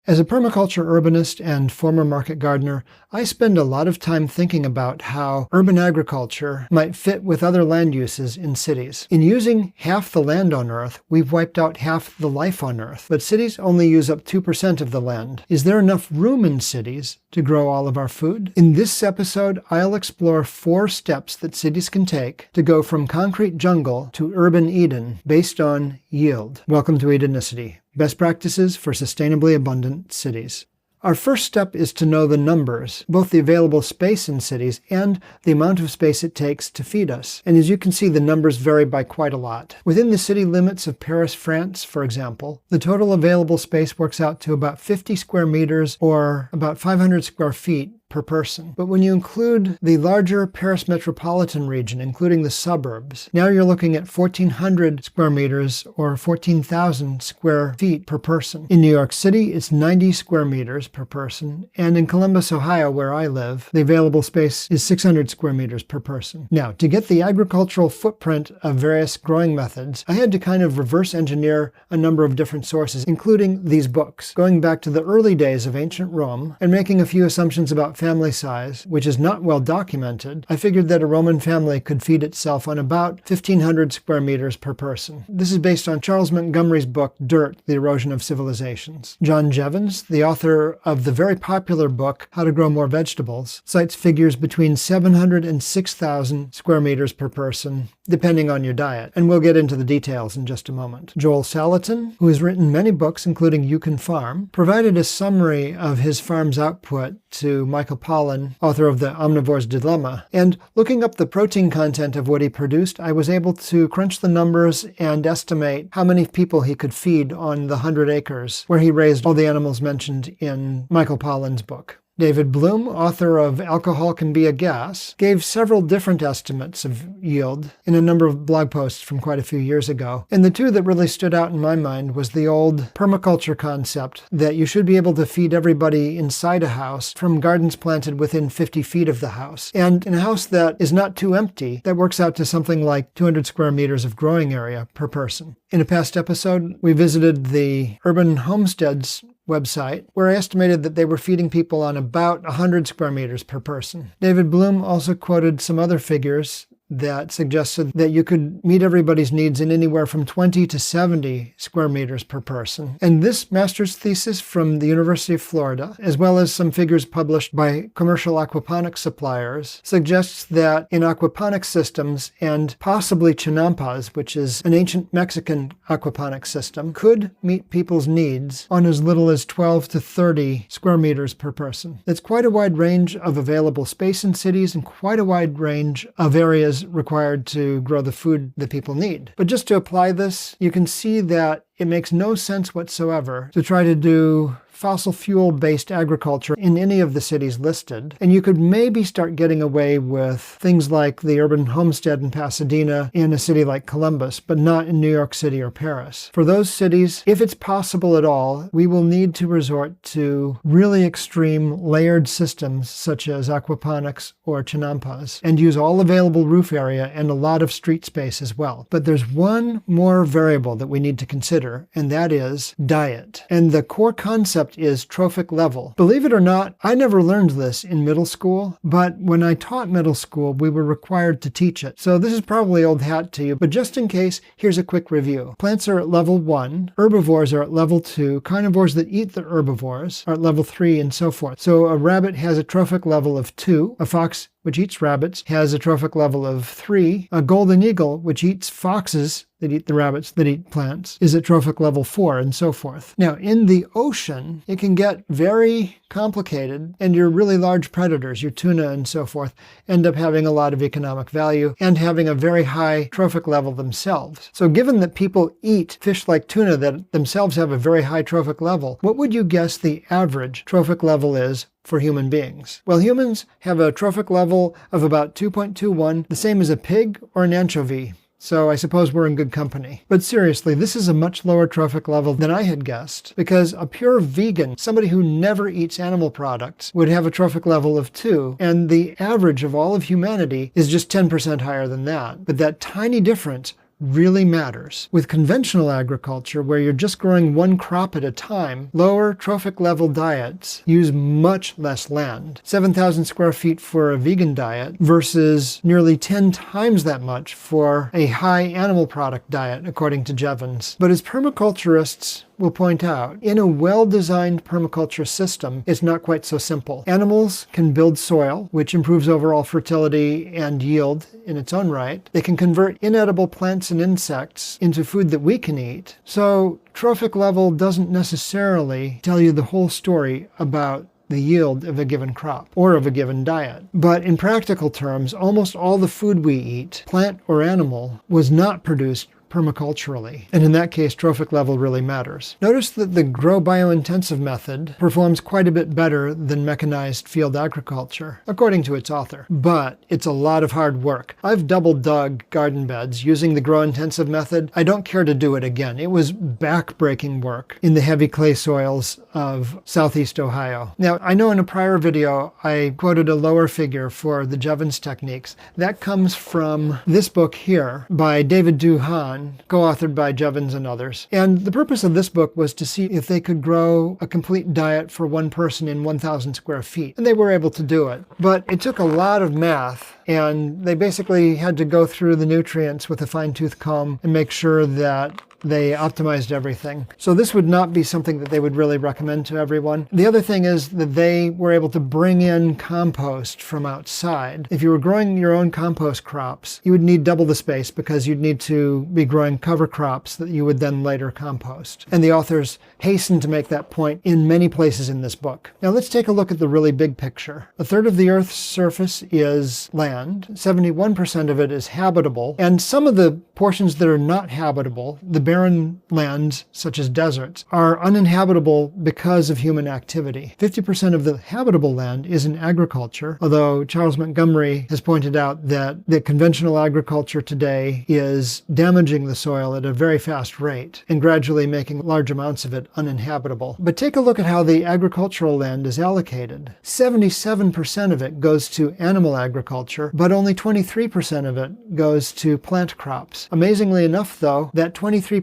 As a permaculture urbanist and former market gardener, I spend a lot of time thinking about how urban agriculture might fit with other land uses in cities. In using half the land on Earth, we've wiped out half the life on Earth, but cities only use up 2% of the land. Is there enough room in cities to grow all of our food? In this episode, I'll explore 4 steps that cities can take to go from concrete jungle to urban Eden based on yield. Welcome to Edenicity. Best practices for sustainably abundant cities. Our first step is to know the numbers, both the available space in cities and the amount of space it takes to feed us. And as you can see, the numbers vary by quite a lot. Within the city limits of Paris, France, for example, the total available space works out to about 50 square meters or about 500 square feet per person. But when you include the larger Paris metropolitan region, including the suburbs, now you're looking at 1,400 square meters or 14,000 square feet per person. In New York City, it's 90 square meters per person. And in Columbus, Ohio, where I live, the available space is 600 square meters per person. Now, to get the agricultural footprint of various growing methods, I had to kind of reverse engineer a number of different sources, including these books, going back to the early days of ancient Rome and making a few assumptions about family size, which is not well documented. I figured that a Roman family could feed itself on about 1,500 square meters per person. This is based on Charles Montgomery's book, Dirt, The Erosion of Civilizations. John Jeavons, the author of the very popular book, How to Grow More Vegetables, cites figures between 700 and 6,000 square meters per person, depending on your diet. And we'll get into the details in just a moment. Joel Salatin, who has written many books, including You Can Farm, provided a summary of his farm's output to Michael Pollan, author of the Omnivore's Dilmma. And looking up the protein content of what he produced, I was able to crunch the numbers and estimate how many people he could feed on the 100 acres where he raised all the animals mentioned in Michael Pollan's book. David Bloom, author of Alcohol Can Be a Gas, gave several different estimates of yield in a number of blog posts from quite a few years ago. And the two that really stood out in my mind was the old permaculture concept that you should be able to feed everybody inside a house from gardens planted within 50 feet of the house. And in a house that is not too empty, that works out to something like 200 square meters of growing area per person. In a past episode, we visited the Urban Homesteads website, where I estimated that they were feeding people on about 100 square meters per person. David Bloom also quoted some other figures that suggested that you could meet everybody's needs in anywhere from 20 to 70 square meters per person. And this master's thesis from the University of Florida, as well as some figures published by commercial aquaponics suppliers, suggests that in aquaponics systems and possibly chinampas, which is an ancient Mexican aquaponics system, could meet people's needs on as little as 12 to 30 square meters per person. That's quite a wide range of available space in cities and quite a wide range of areas required to grow the food that people need. But just to apply this, you can see that it makes no sense whatsoever to try to do fossil fuel-based agriculture in any of the cities listed. And you could maybe start getting away with things like the urban homestead in Pasadena in a city like Columbus, but not in New York City or Paris. For those cities, if it's possible at all, we will need to resort to really extreme layered systems such as aquaponics or chinampas and use all available roof area and a lot of street space as well. But there's one more variable that we need to consider, and that is diet. And the core concept is trophic level. Believe it or not, I never learned this in middle school, but when I taught middle school, we were required to teach it. So this is probably old hat to you, but just in case, here's a quick review. Plants are at level 1, herbivores are at level 2, carnivores that eat the herbivores are at level 3, and so forth. So a rabbit has a trophic level of 2, a fox which eats rabbits, has a trophic level of 3. A golden eagle, which eats foxes that eat the rabbits that eat plants, is at trophic level 4, and so forth. Now, in the ocean, it can get very complicated, and your really large predators, your tuna and so forth, end up having a lot of economic value and having a very high trophic level themselves. So given that people eat fish like tuna that themselves have a very high trophic level, what would you guess the average trophic level is for human beings? Well, humans have a trophic level of about 2.21, the same as a pig or an anchovy. So I suppose we're in good company. But seriously, this is a much lower trophic level than I had guessed, because a pure vegan, somebody who never eats animal products, would have a trophic level of 2, and the average of all of humanity is just 10% higher than that. But that tiny difference really matters. With conventional agriculture, where you're just growing one crop at a time, lower trophic level diets use much less land. 7,000 square feet for a vegan diet versus nearly 10 times that much for a high animal product diet, according to Jeavons. But as permaculturists will point out, in a well-designed permaculture system, it's not quite so simple. Animals can build soil, which improves overall fertility and yield in its own right. They can convert inedible plants and insects into food that we can eat. So trophic level doesn't necessarily tell you the whole story about the yield of a given crop or of a given diet. But in practical terms, almost all the food we eat, plant or animal, was not produced permaculturally. And in that case, trophic level really matters. Notice that the grow biointensive method performs quite a bit better than mechanized field agriculture, according to its author. But it's a lot of hard work. I've double dug garden beds using the grow intensive method. I don't care to do it again. It was back-breaking work in the heavy clay soils of southeast Ohio. Now, I know in a prior video I quoted a lower figure for the Jeavons techniques. That comes from this book here by David Duhan, co-authored by Jeavons and others. And the purpose of this book was to see if they could grow a complete diet for one person in 1,000 square feet. And they were able to do it. But it took a lot of math, and they basically had to go through the nutrients with a fine-tooth comb and make sure that they optimized everything. So this would not be something that they would really recommend to everyone. The other thing is that they were able to bring in compost from outside. If you were growing your own compost crops, you would need double the space because you'd need to be growing cover crops that you would then later compost. And the authors hasten to make that point in many places in this book. Now let's take a look at the really big picture. A third of the Earth's surface is land. 71% of it is habitable. And some of the portions that are not habitable, the barren lands, such as deserts, are uninhabitable because of human activity. 50% of the habitable land is in agriculture, although Charles Montgomery has pointed out that the conventional agriculture today is damaging the soil at a very fast rate and gradually making large amounts of it uninhabitable. But take a look at how the agricultural land is allocated. 77% of it goes to animal agriculture, but only 23% of it goes to plant crops. Amazingly enough, though, that 23%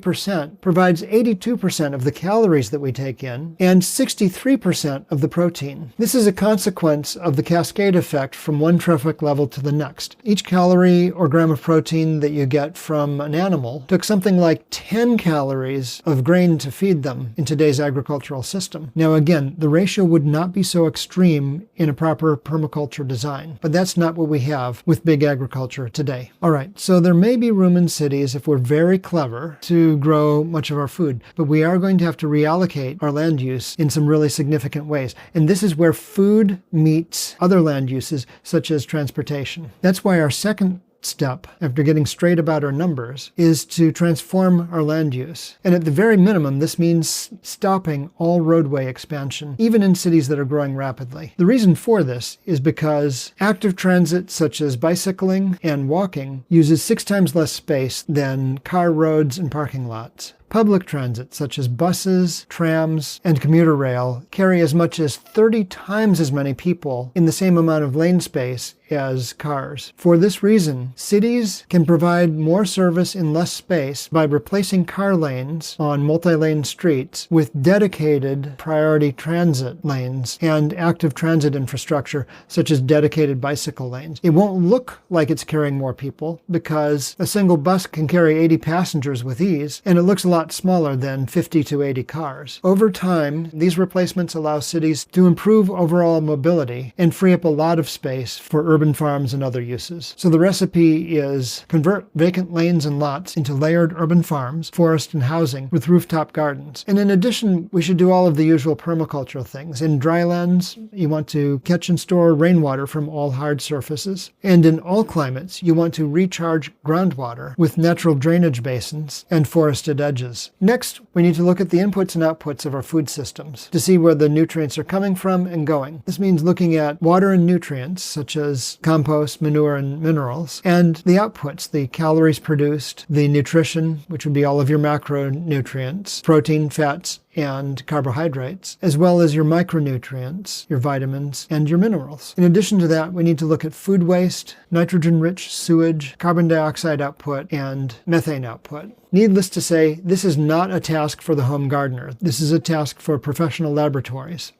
provides 82% of the calories that we take in and 63% of the protein. This is a consequence of the cascade effect from one trophic level to the next. Each calorie or gram of protein that you get from an animal took something like 10 calories of grain to feed them in today's agricultural system. Now again, the ratio would not be so extreme in a proper permaculture design, but that's not what we have with big agriculture today. All right, so there may be room in cities, if we're very clever, to grow much of our food, but we are going to have to reallocate our land use in some really significant ways. And this is where food meets other land uses, such as transportation. That's why our second step, after getting straight about our numbers, is to transform our land use. And at the very minimum, this means stopping all roadway expansion, even in cities that are growing rapidly. The reason for this is because active transit, such as bicycling and walking, uses 6 times less space than car roads and parking lots. Public transit, such as buses, trams, and commuter rail, carry as much as 30 times as many people in the same amount of lane space as cars. For this reason, cities can provide more service in less space by replacing car lanes on multi-lane streets with dedicated priority transit lanes and active transit infrastructure, such as dedicated bicycle lanes. It won't look like it's carrying more people because a single bus can carry 80 passengers with ease, and it looks a lot smaller than 50 to 80 cars. Over time, these replacements allow cities to improve overall mobility and free up a lot of space for urban farms and other uses. So the recipe is convert vacant lanes and lots into layered urban farms, forest and housing with rooftop gardens. And in addition, we should do all of the usual permacultural things. In drylands, you want to catch and store rainwater from all hard surfaces. And in all climates, you want to recharge groundwater with natural drainage basins and forested edges. Next, we need to look at the inputs and outputs of our food systems to see where the nutrients are coming from and going. This means looking at water and nutrients, such as as compost, manure, and minerals, and the outputs, the calories produced, the nutrition, which would be all of your macronutrients, protein, fats, and carbohydrates, as well as your micronutrients, your vitamins, and your minerals. In addition to that, we need to look at food waste, nitrogen-rich sewage, carbon dioxide output, and methane output. Needless to say, this is not a task for the home gardener. This is a task for professional laboratories.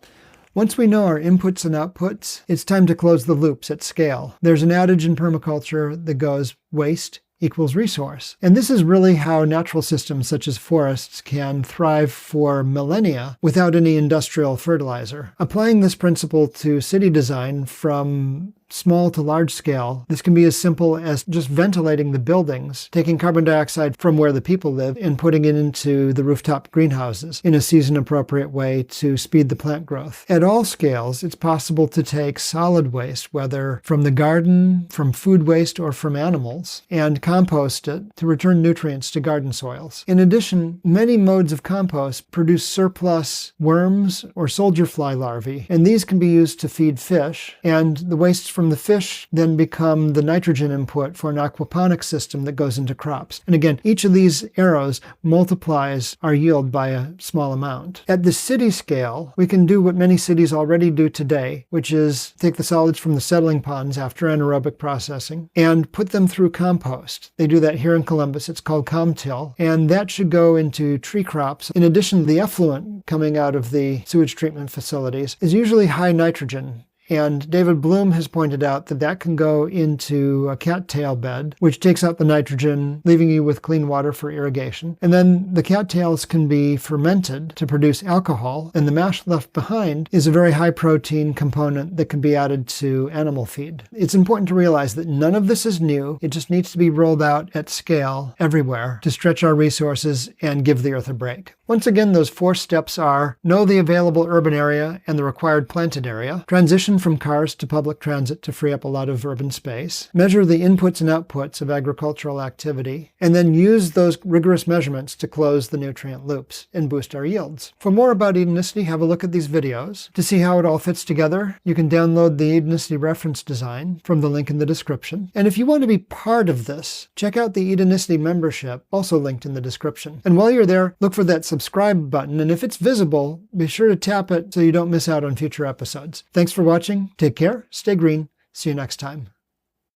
Once we know our inputs and outputs, it's time to close the loops at scale. There's an adage in permaculture that goes, waste equals resource. And this is really how natural systems such as forests can thrive for millennia without any industrial fertilizer. Applying this principle to city design from small to large scale, this can be as simple as just ventilating the buildings, taking carbon dioxide from where the people live and putting it into the rooftop greenhouses in a season-appropriate way to speed the plant growth. At all scales, it's possible to take solid waste, whether from the garden, from food waste, or from animals, and compost it to return nutrients to garden soils. In addition, many modes of compost produce surplus worms or soldier fly larvae, and these can be used to feed fish, and the wastes from the fish then become the nitrogen input for an aquaponics system that goes into crops. And again, each of these arrows multiplies our yield by a small amount. At the city scale, we can do what many cities already do today, which is take the solids from the settling ponds after anaerobic processing and put them through compost. They do that here in Columbus. It's called ComTill, and that should go into tree crops. In addition, the effluent coming out of the sewage treatment facilities is usually high nitrogen. And David Bloom has pointed out that that can go into a cattail bed, which takes out the nitrogen, leaving you with clean water for irrigation. And then the cattails can be fermented to produce alcohol, and the mash left behind is a very high protein component that can be added to animal feed. It's important to realize that none of this is new. It just needs to be rolled out at scale everywhere to stretch our resources and give the earth a break. Once again, those 4 steps are: know the available urban area and the required planted area, transition from cars to public transit to free up a lot of urban space, measure the inputs and outputs of agricultural activity, and then use those rigorous measurements to close the nutrient loops and boost our yields. For more about Edenicity, have a look at these videos. To see how it all fits together, you can download the Edenicity reference design from the link in the description. And if you want to be part of this, check out the Edenicity membership, also linked in the description. And while you're there, look for that subscribe button, and if it's visible, be sure to tap it so you don't miss out on future episodes. Thanks for watching. Take care, stay green. See you next time.